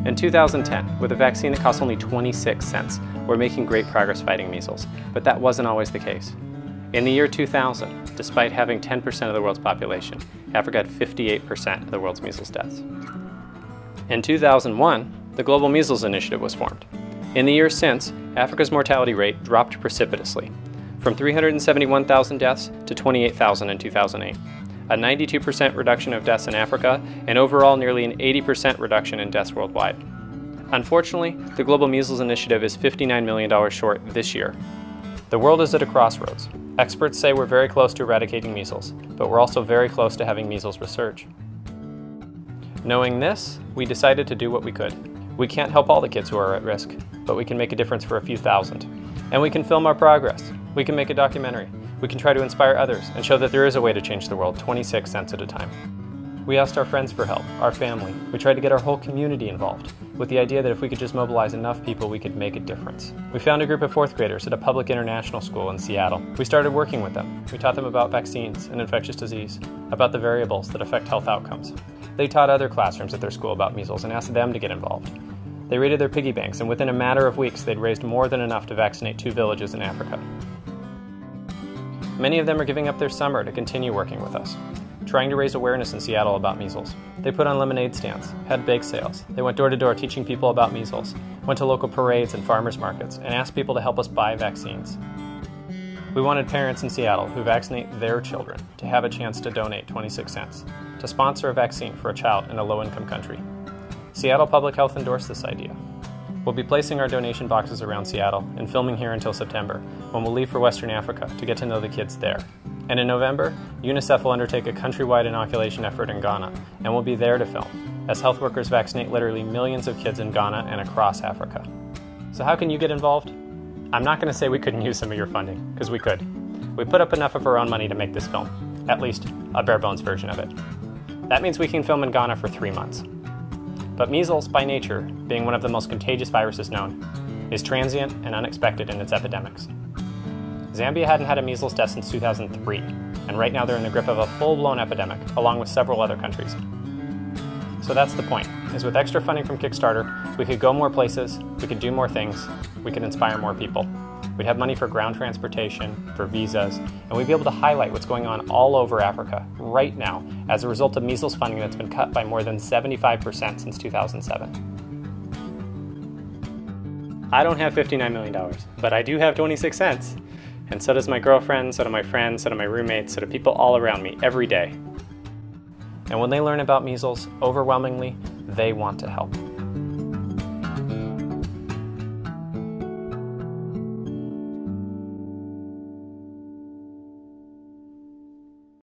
In 2010, with a vaccine that cost only 26 cents, we're making great progress fighting measles, but that wasn't always the case. In the year 2000, despite having 10% of the world's population, Africa had 58% of the world's measles deaths. In 2001, the Global Measles Initiative was formed. In the years since, Africa's mortality rate dropped precipitously, from 371,000 deaths to 28,000 in 2008. A 92% reduction of deaths in Africa, and overall nearly an 80% reduction in deaths worldwide. Unfortunately, the Global Measles Initiative is $59 million short this year. The world is at a crossroads. Experts say we're very close to eradicating measles, but we're also very close to having measles resurge. Knowing this, we decided to do what we could. We can't help all the kids who are at risk, but we can make a difference for a few thousand. And we can film our progress. We can make a documentary. We can try to inspire others and show that there is a way to change the world 26 cents at a time. We asked our friends for help, our family. We tried to get our whole community involved, with the idea that if we could just mobilize enough people, we could make a difference. We found a group of 4th graders at a public international school in Seattle. We started working with them. We taught them about vaccines and infectious disease, about the variables that affect health outcomes. They taught other classrooms at their school about measles and asked them to get involved. They raided their piggy banks, and within a matter of weeks, they'd raised more than enough to vaccinate 2 villages in Africa. Many of them are giving up their summer to continue working with us, trying to raise awareness in Seattle about measles. They put on lemonade stands, had bake sales. They went door to door teaching people about measles, went to local parades and farmers markets, and asked people to help us buy vaccines. We wanted parents in Seattle who vaccinate their children to have a chance to donate 26 cents, to sponsor a vaccine for a child in a low-income country. Seattle Public Health endorsed this idea. We'll be placing our donation boxes around Seattle and filming here until September, when we'll leave for Western Africa to get to know the kids there. And in November, UNICEF will undertake a countrywide inoculation effort in Ghana, and we'll be there to film, as health workers vaccinate literally millions of kids in Ghana and across Africa. So how can you get involved? I'm not going to say we couldn't use some of your funding, because we could. We put up enough of our own money to make this film, at least a bare-bones version of it. That means we can film in Ghana for 3 months. But measles, by nature, being one of the most contagious viruses known, is transient and unexpected in its epidemics. Zambia hadn't had a measles death since 2003, and right now they're in the grip of a full-blown epidemic, along with several other countries. So that's the point, is with extra funding from Kickstarter, we could go more places, we could do more things, we could inspire more people. We'd have money for ground transportation, for visas, and we'd be able to highlight what's going on all over Africa right now as a result of measles funding that's been cut by more than 75% since 2007. I don't have $59 million, but I do have 26 cents. And so does my girlfriend, so do my friends, so do my roommates, so do people all around me every day. And when they learn about measles, overwhelmingly, they want to help.